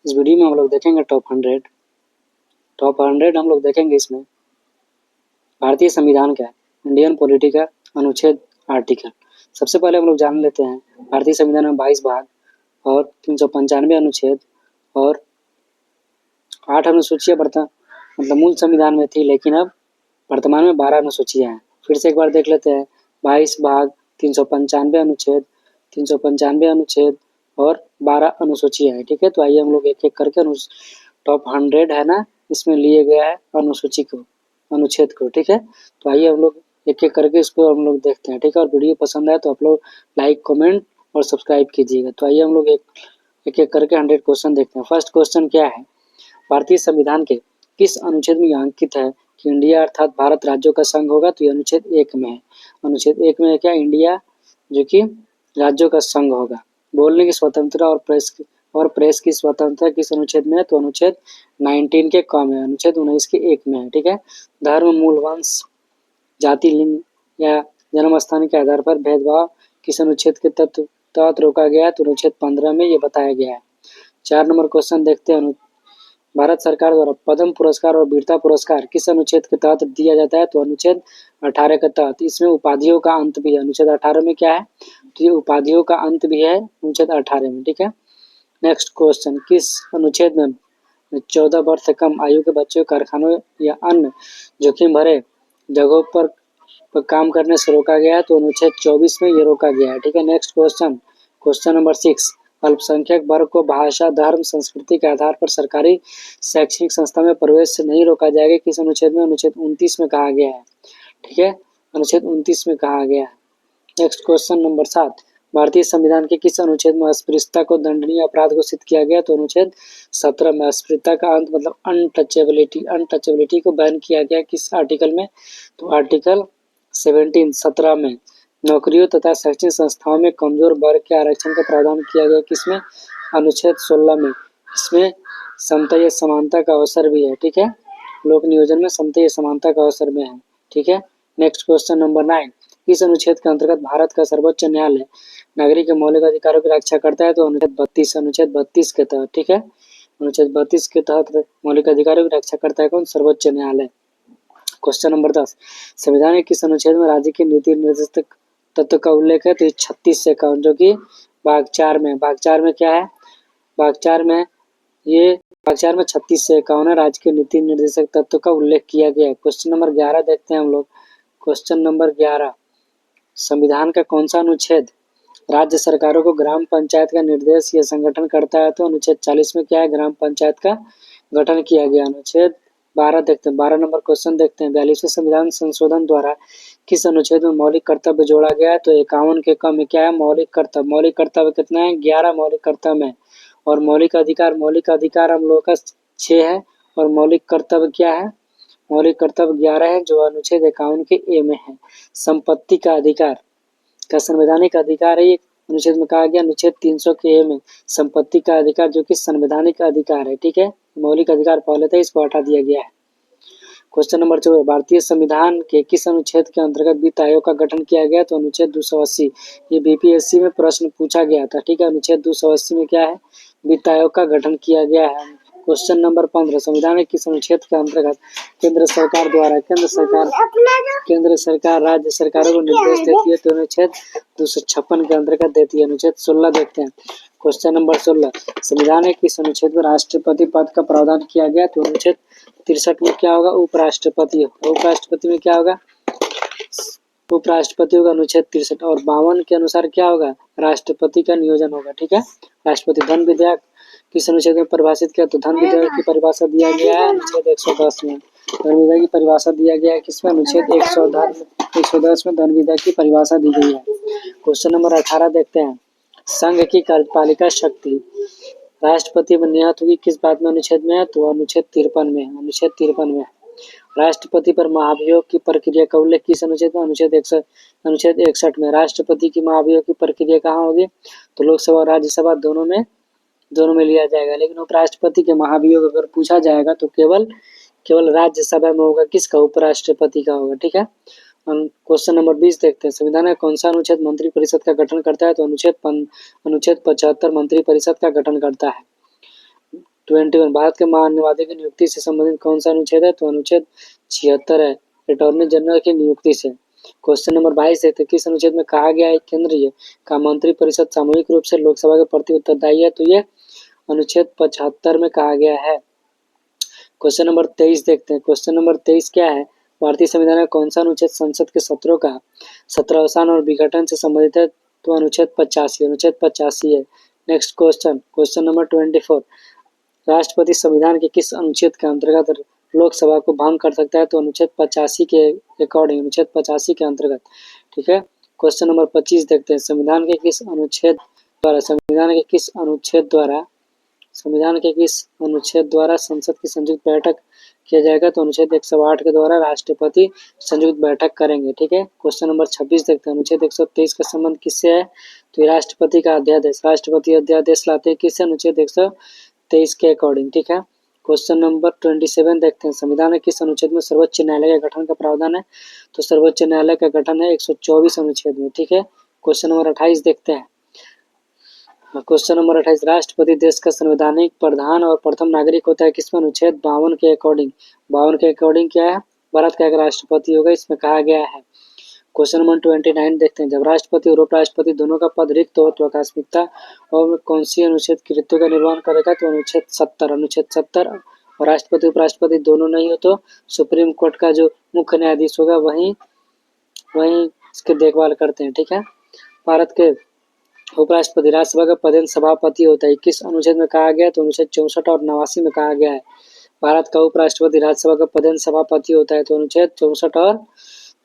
इस वीडियो में हम लोग देखेंगे टॉप 100 हम लोग देखेंगे। इसमें भारतीय संविधान क्या है, इंडियन पॉलिटी का अनुच्छेद आर्टिकल। सबसे पहले हम लोग जान लेते हैं भारतीय संविधान में 22 भाग और 395 अनुच्छेद और 8 अनुसूचियां मतलब मूल संविधान में थी, लेकिन अब वर्तमान में 12 अनुसूचियां हैं। फिर से एक बार देख लेते हैं, 22 भाग, 395 अनुच्छेद और 12 अनुसूचियां हैं। ठीक है, तो आइए हम लोग एक एक करके टॉप 100 है ना, इसमें लिए गया है अनुच्छेद को। ठीक है, तो आइए हम लोग एक एक करके इसको हम लोग देखते हैं। ठीक है, और वीडियो पसंद आए तो आप लोग लाइक, कमेंट और सब्सक्राइब कीजिएगा। तो आइए हम लोग एक एक करके 100 क्वेश्चन देखते हैं। फर्स्ट क्वेश्चन क्या है, भारतीय संविधान के किस अनुच्छेद में अंकित है कि इंडिया अर्थात भारत राज्यों का संघ होगा? तो ये अनुच्छेद 1 में है। अनुच्छेद 1 में क्या, इंडिया जो कि राज्यों का संघ होगा। बोलने की स्वतंत्रता और प्रेस की स्वतंत्रता किस अनुच्छेद में है? तो अनुच्छेद 19 के क में, अनुच्छेद 19 के 1 में है। ठीक है, धर्म, मूल वंश, जाति, लिंग या जन्म स्थान के आधार पर भेदभाव किस अनुच्छेद के तहत रोका गया है? तो अनुच्छेद 15 में ये बताया गया है। 4 नंबर क्वेश्चन देखते हैं, भारत सरकार द्वारा पद्म पुरस्कार और वीरता पुरस्कार किस अनुच्छेद के तहत दिया जाता है? तो अनुच्छेद 18 के तहत। इसमें उपाधियों का अंत भी है। अनुच्छेद 18 में क्या है? तो ये उपाधियों का अंत भी है अनुच्छेद 18 में। ठीक है, नेक्स्ट क्वेश्चन, किस अनुच्छेद में 14 वर्ष से कम आयु के बच्चों कारखानों या अन्य जोखिम भरे जगहों पर काम करने से रोका गया है? तो अनुच्छेद 24 में ये रोका गया है। ठीक है, नेक्स्ट क्वेश्चन नंबर 6, अल्पसंख्यक वर्ग को भाषा, धर्म, संस्कृति के आधार पर सरकारी शैक्षणिक संस्था में प्रवेश से नहीं रोका जाएगा। किस अनुच्छेद में? अनुच्छेद 29 में कहा गया है। ठीक है, अनुच्छेद 29 में कहा गया है। नेक्स्ट क्वेश्चन नंबर 7, भारतीय संविधान के किस अनुच्छेद में अस्पृश्यता को दंडनीय अपराध घोषित किया गया? तो अनुच्छेद 17 में। अस्पृश्यता का अंत मतलब अनटचेबिलिटी को बैन किया गया किस आर्टिकल में? तो आर्टिकल 17 में। नौकरियों तथा शैक्षणिक संस्थाओं में कमजोर वर्ग के आरक्षण का प्रावधान किया गया किसमें? अनुच्छेद 16 में। इसमें समता या समानता का अवसर भी है। ठीक है, लोक नियोजन में समता या समानता का अवसर में है। ठीक है, नेक्स्ट क्वेश्चन नंबर 9, किस अनुच्छेद के अंतर्गत भारत का सर्वोच्च न्यायालय नागरिक के मौलिक अधिकारों की रक्षा करता है? तो अनुच्छेद 32 के तहत। ठीक है, अनुच्छेद 32 के तहत मौलिक अधिकारों की रक्षा करता है कौन? सर्वोच्च न्यायालय। क्वेश्चन नंबर 10, संविधान के किस अनुच्छेद में राज्य के नीति निर्देशक तत्व का उल्लेख है? तो 36 से कम, जो कि भाग 4 में। भाग 4 में क्या है? भाग 4 में 36 से 51 राज्य के नीति निर्देशक तत्व का उल्लेख किया गया है। क्वेश्चन नंबर 11 देखते हैं हम लोग। क्वेश्चन नंबर 11, संविधान का कौन सा अनुच्छेद राज्य सरकारों को ग्राम पंचायत का निर्देश या संगठन करता है? तो अनुच्छेद 40 में क्या है? ग्राम पंचायत का गठन किया गया। अनुच्छेद 12 देखते हैं। 12 नंबर क्वेश्चन देखते हैं, 42वें संविधान संशोधन द्वारा किस अनुच्छेद में मौलिक कर्तव्य जोड़ा गया है? तो 51 के क में क्या है? मौलिक कर्तव्य कितना है? 11 मौलिक कर्तव्य है। और मौलिक अधिकार हम लोगों का 6 है। और मौलिक कर्तव्य क्या है? मौलिक कर्तव्य 11 है, जो अनुच्छेद 51 के ए में है। संपत्ति का अधिकार का संवैधानिक अधिकार है, ये अनुच्छेद में कहा गया। अनुच्छेद 300 के ए में संपत्ति का अधिकार, जो कि संवैधानिक अधिकार है। ठीक है, मौलिक अधिकार पहले था, इसको हटा दिया गया है। क्वेश्चन नंबर 14, भारतीय संविधान के किस अनुच्छेद के अंतर्गत वित्त आयोग का गठन किया गया? तो अनुच्छेद 280। ये बीपीएससी में प्रश्न पूछा गया था। ठीक है, अनुच्छेद 280 में क्या है? वित्त आयोग का गठन किया गया है। क्वेश्चन नंबर 15, संविधान के किस अनुच्छेद के अंतर्गत केंद्र सरकार राज्य सरकारों को निर्देश देती है? तो अनुच्छेद 256 के अंतर्गत देती है। अनुच्छेद 16 देखते हैं। क्वेश्चन नंबर 16, संविधान के किस अनुच्छेद में राष्ट्रपति पद का प्रावधान किया गया? तो अनुच्छेद 63 में क्या होगा? उपराष्ट्रपति में क्या होगा? उपराष्ट्रपति होगा अनुच्छेद 63। और 52 के अनुसार क्या होगा? राष्ट्रपति का नियोजन होगा। ठीक है, राष्ट्रपति। धन विधेयक किस अनुच्छेद में परिभाषित किया? तो धन विधेयक की परिभाषा दिया गया है अनुच्छेद 110 में। धन विधेयक की परिभाषा दिया गया है किसमें? अनुच्छेद 110 में धन विधेयक की परिभाषा दी गई है। क्वेश्चन नंबर 18 देखते हैं, संघ की कार्यपालिका शक्ति राष्ट्रपति में निहित हुई किस बात में? अनुच्छेद में है? तो अनुच्छेद 53 में। अनुच्छेद 53 में। राष्ट्रपति पर महाभियोग की प्रक्रिया का उल्लेख किस अनुच्छेद में? अनुच्छेद 61 में। राष्ट्रपति की महाभियोग की प्रक्रिया कहाँ होगी? तो लोकसभा और राज्यसभा दोनों में लिया जाएगा। लेकिन उपराष्ट्रपति के महाभियोग अगर पूछा जाएगा तो केवल राज्यसभा में होगा। किसका? उपराष्ट्रपति का होगा। ठीक है, क्वेश्चन नंबर 20 देखते हैं, संविधान का कौन सा अनुच्छेद मंत्रिपरिषद का गठन करता है? तो अनुच्छेद 75 मंत्रिपरिषद का गठन करता है। 21 भारत के महान्यायवादी की नियुक्ति से संबंधित कौन सा अनुच्छेद है? तो अनुच्छेद 76 है, अटॉर्नी जनरल की नियुक्ति से। क्वेश्चन नंबर 22 देखते हैं, किस अनुच्छेद में कहा गया है केंद्रीय का मंत्री परिषद सामूहिक रूप से लोकसभा के प्रति उत्तरदायी है? तो ये अनुच्छेद 75 में कहा गया है। क्वेश्चन नंबर 23 देखते हैं, क्वेश्चन नंबर 23 क्या है? भारतीय संविधान का कौन सा अनुच्छेद संसद के सत्रों का सत्रावसान और विघटन से संबंधित है? तो अनुच्छेद 85, अनुच्छेद 85 है। नेक्स्ट क्वेश्चन, क्वेश्चन नंबर 24, राष्ट्रपति संविधान के किस अनुच्छेद के अंतर्गत लोकसभा को भंग कर सकता है? तो अनुच्छेद 85 के अकॉर्डिंग, अनुच्छेद 85 के अंतर्गत। ठीक है। क्वेश्चन नंबर 25 देखते हैं, संविधान के किस अनुच्छेद द्वारा संसद की संयुक्त बैठक किया जाएगा? तो अनुच्छेद 108 के द्वारा राष्ट्रपति संयुक्त बैठक करेंगे। ठीक है। क्वेश्चन नंबर 26 देखते हैं, अनुच्छेद 123 का संबंध किससे है? तो राष्ट्रपति का अध्यादेश, राष्ट्रपति अध्यादेश लाते हैं किससे? अनुच्छेद 123 के अकॉर्डिंग। ठीक है। क्वेश्चन नंबर 27 देखते हैं, संविधान के किस अनुच्छेद में सर्वोच्च न्यायालय के गठन का प्रावधान है? तो सर्वोच्च न्यायालय का गठन है 124 अनुच्छेद में। ठीक है। क्वेश्चन नंबर 28 देखते हैं, क्वेश्चन नंबर 28, राष्ट्रपति देश का संवैधानिक प्रधान और प्रथम नागरिक होता है किसमें? अनुच्छेद 52 के अकॉर्डिंग। 52 के अकॉर्डिंग क्या है? भारत का एक राष्ट्रपति होगा, इसमें कहा गया है। क्वेश्चन नंबर 29 देखते हैं, जब राष्ट्रपति और उपराष्ट्रपति दोनों का पद रिक्त हो तो आकस्मिकता और कौन सी अनुच्छेद की ऋतु का निर्वहन करेगा? तो अनुच्छेद 70, अनुच्छेद 70। और राष्ट्रपति उपराष्ट्रपति दोनों नहीं हो तो सुप्रीम कोर्ट का जो मुख्य न्यायाधीश होगा वही इसकी देखभाल करते हैं। ठीक है। भारत के उपराष्ट्रपति राज्यसभा का पदेन सभापति होता है, किस अनुच्छेद में कहा गया है? तो अनुच्छेद 64 और 89 में कहा गया है। भारत का उपराष्ट्रपति राज्यसभा का पदेन सभापति होता है, तो अनुच्छेद 64 और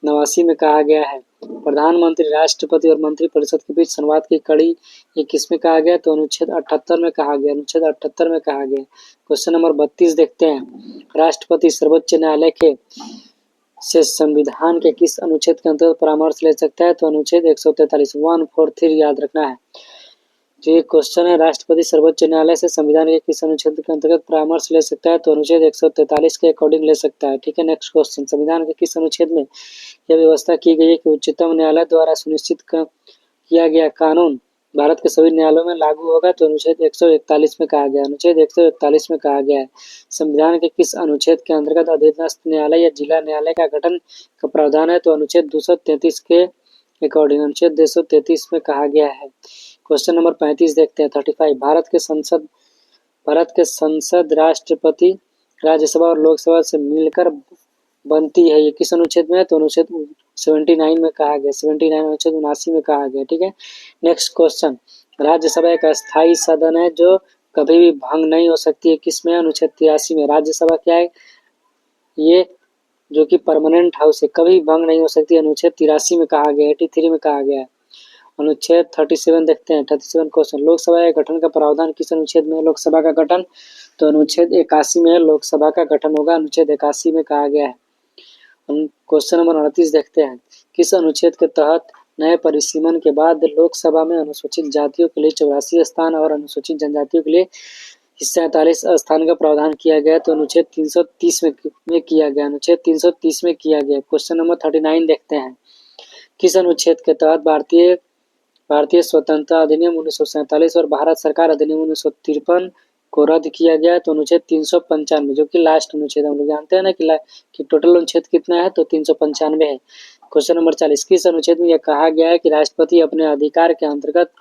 89 में कहा गया है। प्रधानमंत्री, राष्ट्रपति और मंत्रिपरिषद के बीच संवाद की कड़ी ये किस में कहा गया? तो अनुच्छेद 78 में कहा गया, अनुच्छेद 78 में कहा गया। क्वेश्चन नंबर 32 देखते हैं, राष्ट्रपति सर्वोच्च न्यायालय के से संविधान के किस अनुच्छेद के अंतर्गत परामर्श ले सकता है? तो अनुच्छेद 143, 143 याद रखना है। तो ये क्वेश्चन है, राष्ट्रपति सर्वोच्च न्यायालय से संविधान के किस अनुच्छेद के अंतर्गत परामर्श ले सकता है? तो अनुच्छेद 143 के अकॉर्डिंग ले सकता है। ठीक है। नेक्स्ट क्वेश्चन, संविधान के किस अनुच्छेद में यह व्यवस्था की गई है कि उच्चतम न्यायालय द्वारा सुनिश्चित किया गया कानून भारत के सभी न्यायालयों में लागू होगा? तो अनुच्छेद 141 में कहा गया, अनुच्छेद 141 में कहा गया है। संविधान के किस अनुच्छेद के अंतर्गत अधीनस्थ न्यायालय या जिला न्यायालय का गठन का प्रावधान है? तो अनुच्छेद 233 के अकॉर्डिंग, अनुच्छेद 233 में कहा गया है। क्वेश्चन नंबर 35 देखते हैं, 35, भारत के संसद राष्ट्रपति, राज्यसभा और लोकसभा से मिलकर बनती है, ये किस अनुच्छेद में है? तो अनुच्छेद 79 में कहा गया, 79, अनुच्छेद 79 में कहा गया। ठीक है। नेक्स्ट क्वेश्चन, राज्यसभा एक अस्थायी सदन है जो कभी भी भंग नहीं हो सकती है, किसमें? अनुच्छेद 83 में। राज्यसभा क्या है? ये जो कि परमानेंट हाउस है, कभी भंग नहीं हो सकती, अनुच्छेद 83 में कहा गया, 83 में कहा गया है। अनुच्छेद 37 देखते हैं, 37 क्वेश्चन, लोकसभा के गठन का प्रावधान किस अनुच्छेद में है? लोकसभा का गठन तो अनुच्छेद 81 में लोकसभा का गठन होगा, अनुच्छेद 81 में कहा गया है। क्वेश्चन नंबर 38 देखते हैं, किस अनुच्छेद के तहत नए परिसीमन के बाद लोकसभा में अनुसूचित जातियों के लिए 84 स्थान और अनुसूचित जनजातियों के लिए 47 स्थान का प्रावधान किया गया? तो अनुच्छेद 330 में किया गया, अनुच्छेद 330 में किया गया। क्वेश्चन नंबर 39 देखते हैं, किस अनुच्छेद के तहत भारतीय स्वतंत्रता अधिनियम 1947 और भारत सरकार अधिनियम 1953 को रद्द किया गया? तो अनुच्छेद 395, जो कि लास्ट अनुच्छेद, हम लोग जानते हैं ना कि टोटल अनुच्छेद कितना है? तो 395 है। क्वेश्चन नंबर 40, किस अनुच्छेद में यह कहा गया है कि राष्ट्रपति अपने अधिकार के अंतर्गत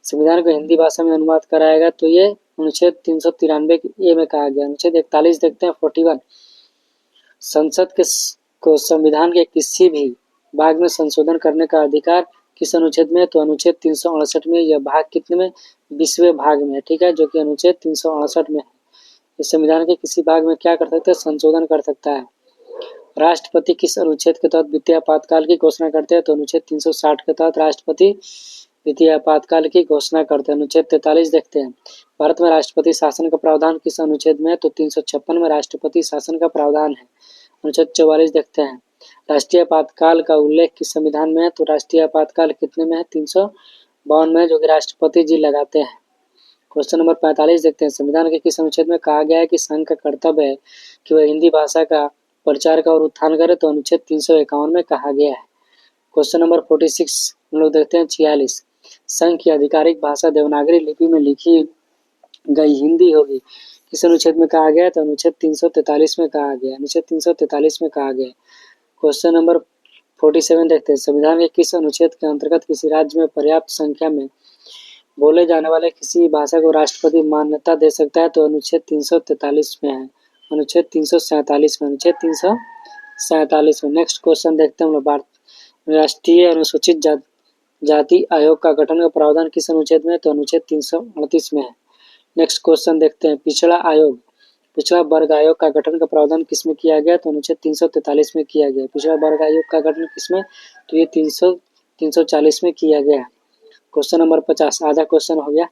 संविधान को हिंदी भाषा में अनुवाद कराएगा? तो ये अनुच्छेद 393 ए में कहा गया। अनुच्छेद 41 देखते हैं, 41, संसद को संविधान के किसी भी भाग में संशोधन करने का अधिकार किस अनुच्छेद में? तो अनुच्छेद 368 में। यह भाग कितने में? 20वें भाग में। ठीक है, जो कि अनुच्छेद 368 में है। इस संविधान के किसी भाग में क्या कर सकते हैं? संशोधन कर सकता है। राष्ट्रपति किस अनुच्छेद के तहत वित्तीय आपातकाल की घोषणा करते हैं? तो अनुच्छेद 360 के तहत राष्ट्रपति वित्तीय आपातकाल की घोषणा करते हैं। अनुच्छेद 43 देखते हैं, भारत में राष्ट्रपति शासन का प्रावधान किस अनुच्छेद में है? तो 356 में राष्ट्रपति शासन का प्रावधान है। अनुच्छेद 44 देखते हैं, राष्ट्रीय आपातकाल का उल्लेख किस संविधान में है? तो राष्ट्रीय आपातकाल कितने में है? 352 में, जो कि राष्ट्रपति जी लगाते हैं। क्वेश्चन नंबर 45 देखते हैं, संविधान के किस अनुच्छेद में कहा गया है कि संघ का कर्तव्य है कि वह हिंदी भाषा का प्रचार का और उत्थान करे? तो अनुच्छेद 351 में कहा गया है। क्वेश्चन नंबर 46 हम लोग देखते हैं, 46, संघ की आधिकारिक भाषा देवनागरी लिपि में लिखी गई हिंदी होगी, किस अनुच्छेद में कहा गया है? तो अनुच्छेद 343 में कहा गया है। अनुच्छेद 343 में कहा गया है। क्वेश्चन नंबर 47 देखते हैं। संविधान के किस अनुच्छेद के अंतर्गत किसी राज्य में पर्याप्त संख्या में बोले जाने वाले किसी भाषा को राष्ट्रपति मान्यता दे सकता है? तो अनुच्छेद 343 में है। अनुच्छेद 347 में। अनुच्छेद 347 में। नेक्स्ट क्वेश्चन देखते हैं हम लोग। राष्ट्रीय अनुसूचित जाति आयोग का गठन का प्रावधान किस अनुच्छेद में है? तो अनुच्छेद 338 में है। नेक्स्ट क्वेश्चन देखते हैं। पिछड़ा वर्ग आयोग का गठन का प्रावधान किसमें किया गया? तो अनुच्छेद 343 में किया गया। पिछड़ा वर्ग आयोग का गठन किसमें? तो ये 340 में किया गया है। क्वेश्चन नंबर 50 आधा क्वेश्चन हो गया।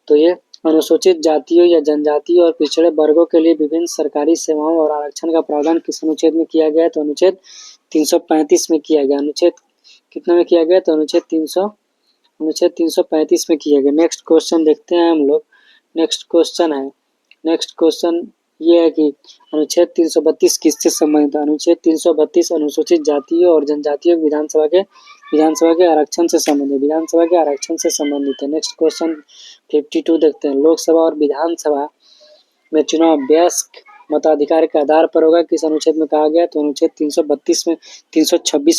तो ये अनुसूचित जातियों या जनजातियों और पिछड़े वर्गों के लिए विभिन्न सरकारी सेवाओं और आरक्षण का प्रावधान किस अनुच्छेद में किया गया है? तो अनुच्छेद 335 में किया गया। अनुच्छेद कितने में किया गया? तो अनुच्छेद 335 में किया गया। नेक्स्ट क्वेश्चन देखते हैं हम लोग। नेक्स्ट क्वेश्चन ये है कि अनुच्छेद 332 किससे संबंधित है? अनुच्छेद 332 अनुसूचित जातियों और जनजातियों विधानसभा के आरक्षण से संबंधित है। नेक्स्ट क्वेश्चन 52 देखते हैं। लोकसभा और विधानसभा में चुनाव वयस्क मताधिकार के आधार पर होगा, किस अनुच्छेद में कहा गया? तो अनुच्छेद 326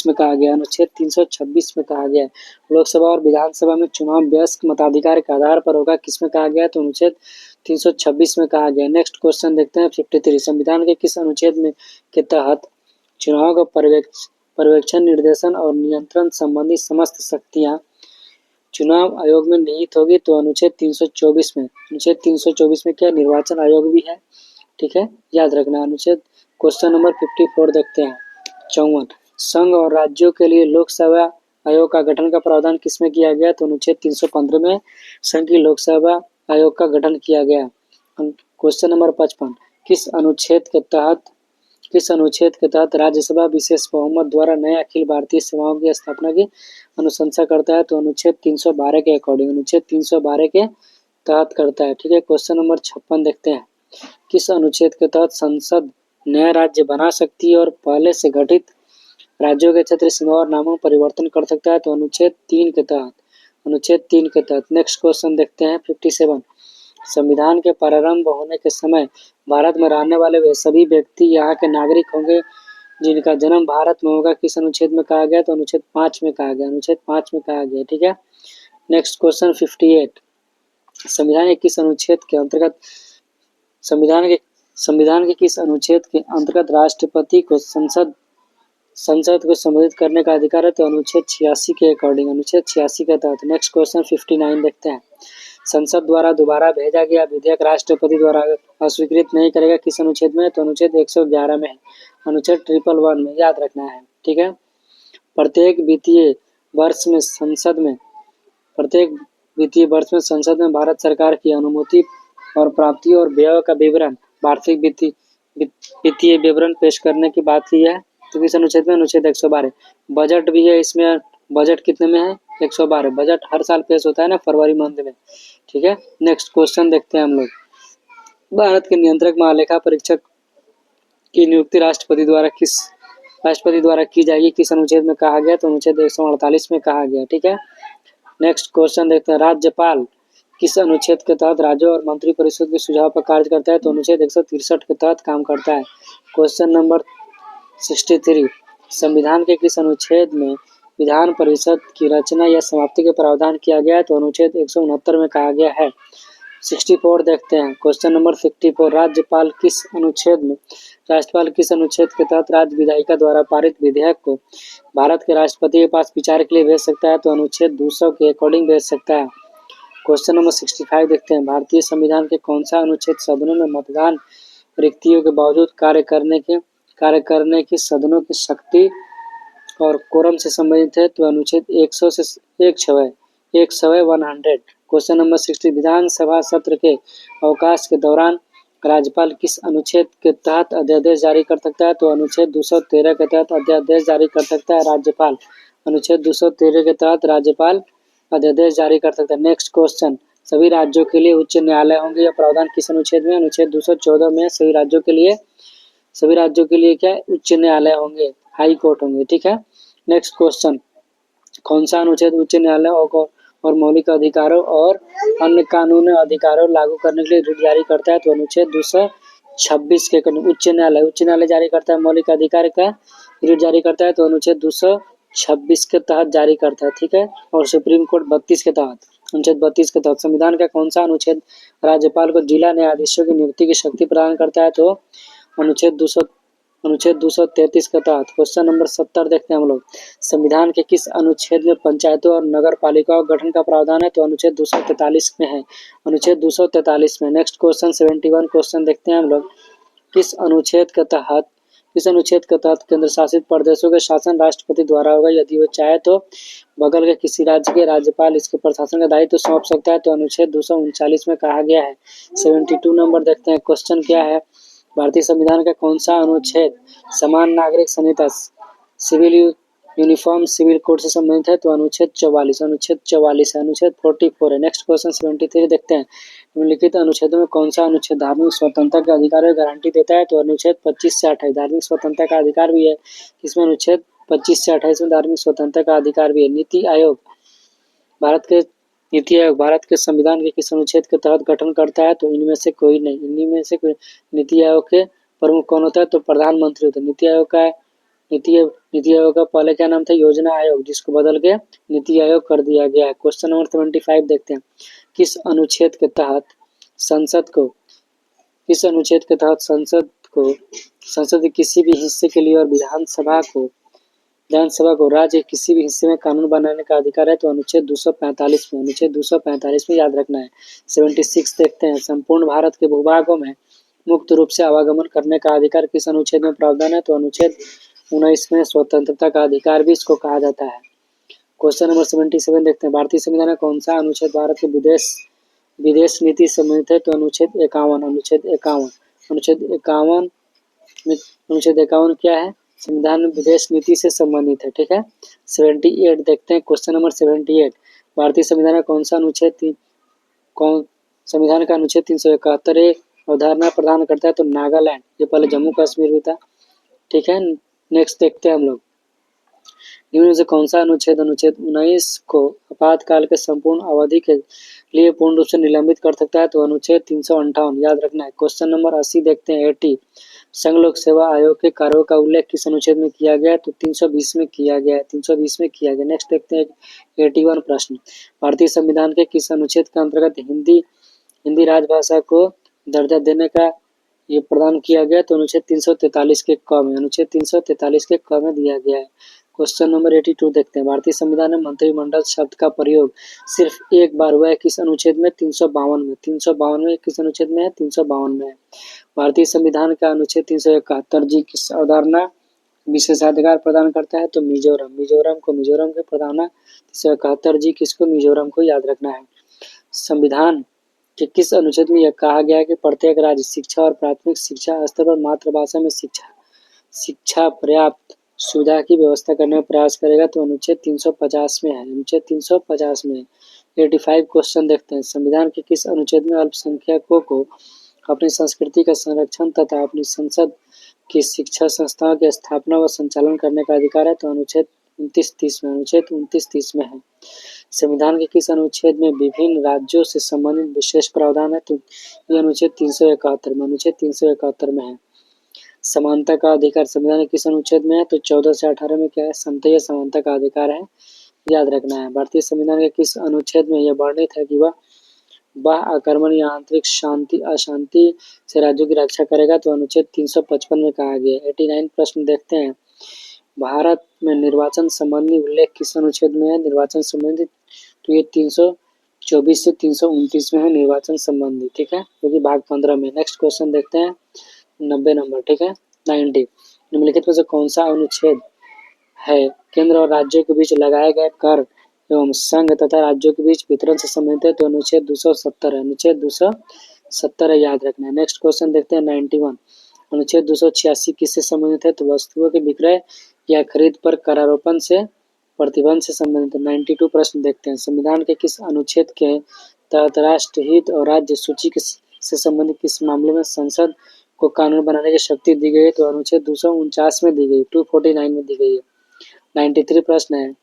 में कहा गया। अनुच्छेद 326 में कहा गया। लोकसभा और विधानसभा में चुनाव वयस्क मताधिकार के आधार पर होगा, किसमें कहा गया? तो अनुच्छेद 326 में कहा गया। नेक्स्ट क्वेश्चन देखते हैं 53। संविधान के किस अनुच्छेद में के तहत चुनाव का पर्यवेक्षण, निर्देशन और नियंत्रण संबंधी समस्त शक्तियां चुनाव आयोग में निहित होगी? तो अनुच्छेद 324 में। अनुच्छेद 324 में क्या? निर्वाचन आयोग भी है। ठीक है, याद रखना। अनुच्छेद क्वेश्चन नंबर 54 देखते हैं। 54 संघ और राज्यों के लिए लोकसेवा आयोग का गठन का प्रावधान किसमें किया गया? तो अनुच्छेद 315 में संघ की लोकसेवा आयोग का गठन किया गया। क्वेश्चन नंबर 55 किस अनुच्छेद के तहत राज्यसभा विशेष बहुमत द्वारा नए अखिल भारतीय सेवाओं की स्थापना की अनुशंसा करता है? तो अनुच्छेद 312 के अकॉर्डिंग। अनुच्छेद 312 के तहत करता है। ठीक है, क्वेश्चन नंबर 56 देखते हैं। किस अनुच्छेद के तहत संसद नया राज्य बना सकती है और पहले से गठित राज्यों के क्षेत्र सीमा और नामों परिवर्तन कर सकता है? तो अनुच्छेद 3 के तहत। अनुच्छेद 3 के तहत। नेक्स्ट क्वेश्चन देखते हैं 57। संविधान के प्रारंभ होने के समय भारत में रहने वाले वे सभी व्यक्ति यहाँ के नागरिक होंगे जिनका जन्म भारत में होगा, किस अनुच्छेद में कहा गया? तो अनुच्छेद 5 में कहा गया। अनुच्छेद 5 में कहा गया। ठीक है, नेक्स्ट क्वेश्चन 58। संविधान के किस अनुच्छेद के अंतर्गत किस अनुच्छेद के अंतर्गत राष्ट्रपति को संसद को संबोधित करने का अधिकार है? तो अनुच्छेद 86 के अकॉर्डिंग। अनुच्छेद 86 के तहत। नेक्स्ट क्वेश्चन 59 देखते हैं। संसद द्वारा दोबारा भेजा गया विधेयक राष्ट्रपति द्वारा अस्वीकृत नहीं करेगा, किस अनुच्छेद में? तो अनुच्छेद 111 में है। अनुच्छेद 111 में, याद रखना है। ठीक है, प्रत्येक वित्तीय वर्ष में संसद में भारत सरकार की अनुमति और प्राप्तियों और व्यय का विवरण, वार्षिक वित्तीय विवरण पेश करने की बात की है। तो किस अनुच्छेद में? अनुच्छेद 112। बजट भी है इसमें। बजट कितने में है? 112। बजट हर साल पेश होता है ना, फरवरी मंथ में। ठीक है, नेक्स्ट क्वेश्चन देखते हैं हम लोग। भारत के नियंत्रक महालेखा परीक्षक की नियुक्ति राष्ट्रपति द्वारा की जाएगी, किस अनुच्छेद में कहा गया? तो अनुच्छेद 148 में कहा गया। ठीक है, नेक्स्ट क्वेश्चन देखते हैं। राज्यपाल किस अनुच्छेद के तहत राज्यों और मंत्रिपरिषद के सुझाव पर कार्य करता है? तो अनुच्छेद 163 के तहत काम करता है। Question number 63। संविधान के किस अनुच्छेद में विधान परिषद की रचना या समाप्ति के प्रावधान किया गया है? तो अनुच्छेद 169 में कहा गया है। 64 देखते हैं। Question number 64। राष्ट्रपाल किस अनुच्छेद के तहत राज्य विधायिका द्वारा पारित विधेयक को भारत के राष्ट्रपति के पास विचार के लिए भेज सकता है? तो अनुच्छेद 200 के अकॉर्डिंग भेज सकता है। क्वेश्चन नंबर 65 देखते हैं। भारतीय संविधान के कौन सा अनुच्छेद सदनों में मतदान रिक्तियों के बावजूद कार्य करने की सदनों की शक्ति और कोरम से संबंधित है? तो अनुच्छेद 100 से 100। Question number 60। विधानसभा सत्र के अवकाश के दौरान राज्यपाल किस अनुच्छेद के तहत अध्यादेश जारी कर सकता है? तो अनुच्छेद 213 के तहत अध्यादेश जारी कर सकता है राज्यपाल। अनुच्छेद 213 के तहत राज्यपाल अध्यादेश जारी कर सकता है। Next question. सभी राज्यों के लिए उच्च न्यायालय होंगे, यह प्रावधान किस अनुच्छेद में? अनुच्छेद 214 में सभी राज्यों के लिए क्या उच्च न्यायालय होंगे, हाई कोर्ट होंगे। ठीक है, नेक्स्ट क्वेश्चन। कौन सा अनुच्छेद उच्च न्यायालय और मौलिक अधिकारों और अन्य कानून अधिकारों लागू करने के लिए रिट जारी करता है तो अनुच्छेद 226 के उच्च न्यायालय जारी करता है मौलिक अधिकार का रिट जारी करता है तो अनुच्छेद 226 के तहत जारी करता है, ठीक है। और सुप्रीम कोर्ट 32 के तहत, अनुच्छेद 32 के तहत संविधान का कौन सा अनुच्छेद राज्यपाल को जिला न्यायाधीशों की नियुक्ति की शक्ति प्रदान करता है तो अनुच्छेद 233 के तहत। क्वेश्चन नंबर 70 देखते हैं हम लोग, संविधान के किस अनुच्छेद में पंचायतों और नगर पालिकाओं गठन का प्रावधान है तो अनुच्छेद 243 में है, अनुच्छेद 243 में। नेक्स्ट क्वेश्चन 71 क्वेश्चन देखते हैं हम लोग, किस अनुच्छेद के तहत केंद्र शासित प्रदेशों के शासन राष्ट्रपति द्वारा होगा, यदि वो चाहे तो बगल के किसी राज्य के राज्यपाल इसके प्रशासन का दायित्व सौंप सकता है तो अनुच्छेद 239 में कहा गया है। 72 नंबर देखते हैं, क्वेश्चन क्या है, भारतीय संविधान का कौन सा अनुच्छेद समान नागरिक संहिता सिविल यूनिफॉर्म सिविल कोड से संबंधित है तो अनुच्छेद 44 है। अनुच्छेद 44 है। नेक्स्ट क्वेश्चन 73 देखते हैं, निम्नलिखित अनुच्छेदों में कौन सा अनुच्छेद धार्मिक स्वतंत्रता के अधिकार की गारंटी देता है तो अनुच्छेद 25 से 28 धार्मिक स्वतंत्रता का अधिकार भी है, इसमें अनुच्छेद 25 से 28 में धार्मिक स्वतंत्रता का अधिकार भी है। नीति आयोग भारत के संविधान के किस अनुच्छेद के तहत गठन करता है तो इनमें से कोई नहीं, नीति आयोग के प्रमुख कौन होता है तो प्रधानमंत्री होता है। नीति आयोग का पहले क्या नाम था, योजना आयोग, जिसको बदल के नीति आयोग कर दिया गया है। क्वेश्चन नंबर 75 देखते हैं, किस अनुच्छेद के तहत संसद के किसी भी हिस्से के लिए और विधानसभा को राज्य के किसी भी हिस्से में कानून बनाने का अधिकार है तो अनुच्छेद 245 में याद रखना है। 76 देखते हैं, संपूर्ण भारत के भूभागों में मुक्त रूप से आवागमन करने का अधिकार किस अनुच्छेद में प्रावधान है तो अनुच्छेद 19 में स्वतंत्रता का अधिकार भी इसको कहा जाता है। क्वेश्चन नंबर 77 देखते हैं, भारतीय संविधान का कौन सा अनुच्छेद भारत के विदेश नीति से संबंधित है तो अनुच्छेद 51 क्या है, संविधान में विदेश नीति से संबंधित है, ठीक है। 78 देखते हैं, क्वेश्चन नंबर 78, भारतीय संविधान का कौन सा अनुच्छेद 371 अवधारणा प्रदान करता है तो नागालैंड, ये पहले जम्मू कश्मीर भी था, ठीक है। नेक्स्ट देखते हैं हम लोग, निम्न में से कौन सा अनुच्छेद 19 को आपातकाल के संपूर्ण अवधि के लिए पूर्ण रूप से निलंबित कर सकता है तो अनुच्छेद 358 याद रखना है। क्वेश्चन नंबर 80 देखते हैं, 80 संघ लोक सेवा आयोग के कार्यों का उल्लेख किस अनुच्छेद में किया गया तो 320 में किया गया। नेक्स्ट देखते हैं 81 प्रश्न, भारतीय संविधान के किस अनुच्छेद के अंतर्गत हिंदी राजभाषा को दर्जा देने का ये प्रदान किया गया तो अनुच्छेद 343 के क में दिया गया है। क्वेश्चन नंबर 82 देखते हैं, भारतीय संविधान में मंत्रिमंडल शब्द का प्रयोग सिर्फ एक बार हुआ है किस अनुच्छेद में 352 में किस अनुच्छेद में है 352 में है। भारतीय संविधान का अनुच्छेद 371 जी किस अवधारणा विशेषाधिकार प्रदान करता है तो मिजोरम के प्रधाना 371 जी किसको, मिजोरम को याद रखना है। संविधान के किस अनुच्छेद में यह कहा गया है कि प्रत्येक राज्य शिक्षा और प्राथमिक शिक्षा स्तर पर मातृभाषा में शिक्षा पर्याप्त सुविधा की व्यवस्था करने का प्रयास करेगा तो अनुच्छेद 350 में है। 85 क्वेश्चन देखते हैं, संविधान के किस अनुच्छेद में अल्पसंख्यकों को अपनी संस्कृति का संरक्षण तथा अपनी संसद की शिक्षा संस्थाओं की स्थापना व संचालन करने का अधिकार है तो अनुच्छेद 29 में है। संविधान के किस अनुच्छेद में विभिन्न राज्यों से संबंधित विशेष प्रावधान है तो यह अनुच्छेद 371 में है। समानता का अधिकार संविधान के किस अनुच्छेद में है तो 14 से 18 में क्या है, समता समानता का अधिकार है, याद रखना है। भारतीय संविधान के किस अनुच्छेद में यह वर्णित है कि वह आक्रमण या आंतरिक अशांति से राज्यों की रक्षा करेगा तो अनुच्छेद 355 में कहा गया है। 89 प्रश्न देखते हैं, भारत में निर्वाचन संबंधी उल्लेख किस अनुच्छेद में है, निर्वाचन संबंधी तो ये 324 से 329 में है निर्वाचन संबंधी, ठीक है, क्योंकि भाग 15 में। नेक्स्ट क्वेश्चन देखते हैं 90 नंबर, ठीक है 90, निम्नलिखित में से कौन सा अनुच्छेद है केंद्र और राज्यों के बीच लगाए गए कर एवं संघ तथा राज्यों के बीच वितरण से संबंधित है तो अनुच्छेद 270 है, याद रखना है। नेक्स्ट क्वेश्चन देखते हैं 91, अनुच्छेद 286 किससे संबंधित है तो वस्तुओं के विक्रय या खरीद पर करारोपण से प्रतिबंध से संबंधित है। 92 प्रश्न देखते हैं, संविधान के किस अनुच्छेद के तहत राष्ट्रहित और राज्य सूची से संबंधित किस मामले में संसद को कानून बनाने की शक्ति दी गई है तो अनुच्छेद 249 में दी गई, 249 में दी गई है। 93 प्रश्न है,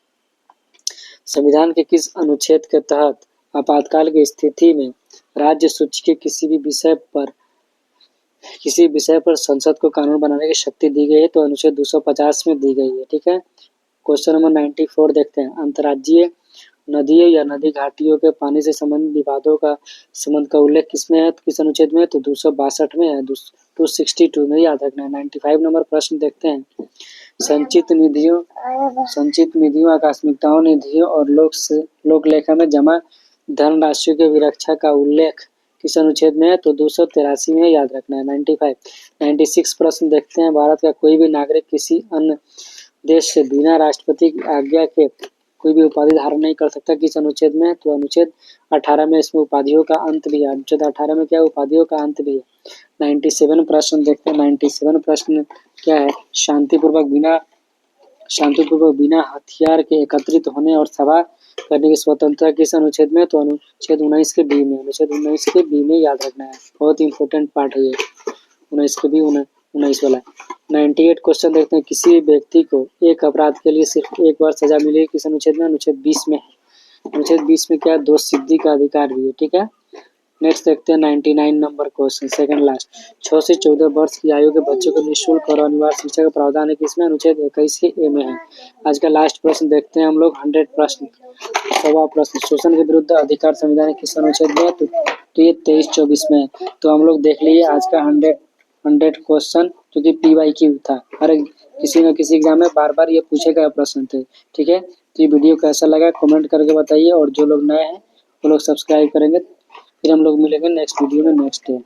संविधान के किस अनुच्छेद के तहत आपातकाल की स्थिति में राज्य सूची के किसी विषय पर संसद को कानून बनाने की शक्ति दी गई है? तो अनुच्छेद 250 में दी गई है। ठीक है। क्वेश्चन नंबर 94 देखते हैं। अंतर्राज्यीय नदियों या नदी घाटियों के पानी से संबंधित विवादों का संबंध का उल्लेख किसमें है, किस अनुच्छेद में है? तो 262 में है, 262 में। याद रखना है। 95 नंबर प्रश्न देखते हैं। संचित निधियों आकस्मिकताओं निधियों और लोक लेखा में जमा धनराशियों की विरक्षा का उल्लेख किस अनुच्छेद में है? तो 283 में। याद रखना है। 96 प्रश्न देखते हैं। भारत का कोई भी नागरिक किसी अन्य देश से बिना राष्ट्रपति की आज्ञा के कोई भी उपाधि धारण नहीं कर सकता, किस अनुच्छेद में? तो अनुच्छेद 18 में। इसमें उपाधियों का अंत भी है। अनुच्छेद 18 में क्या है? उपाधियों का अंत भी है। 97 प्रश्न देखते हैं। 97 प्रश्न क्या है? शांतिपूर्वक बिना हथियार के एकत्रित होने और सभा करने की स्वतंत्रता किस अनुच्छेद में? तो अनुच्छेद 19 के बी में। अनुच्छेद 19 के बी में। याद रखना है। बहुत इंपॉर्टेंट पार्ट है ये 19 के बी 19 वाला। 98 क्वेश्चन देखते हैं। किसी व्यक्ति को एक अपराध के लिए सिर्फ एक बार सजा मिलेगी, किस अनुच्छेद में? अनुच्छेद 20 में है। अनुच्छेद 20 में क्या है? दोष सिद्धि का अधिकार भी है। ठीक है। नेक्स्ट देखते हैं 99 नंबर क्वेश्चन, सेकंड लास्ट। 6 से 14 वर्ष की आयु के बच्चों को निःशुल्क और अनिवार्य शिक्षा का प्रावधान है किसमें? अनुच्छेद 21 के ए में है। आज का लास्ट प्रश्न देखते हैं हम लोग 100 प्रश्न। 100वां प्रश्न, शोषण के विरुद्ध अधिकार संविधान किस अनुच्छेद में है? तो ये 23-24 में है। तो हम लोग देख लिए आज का 100 क्वेश्चन, जो कि PYQ था। हर किसी न किसी एग्जाम में बार बार ये पूछे गए प्रश्न थे। ठीक है। तो ये वीडियो कैसा लगा कमेंट करके बताइए, और जो लोग नए हैं वो लोग सब्सक्राइब करेंगे। फिर हम लोग मिलेंगे नेक्स्ट वीडियो में नेक्स्ट डे।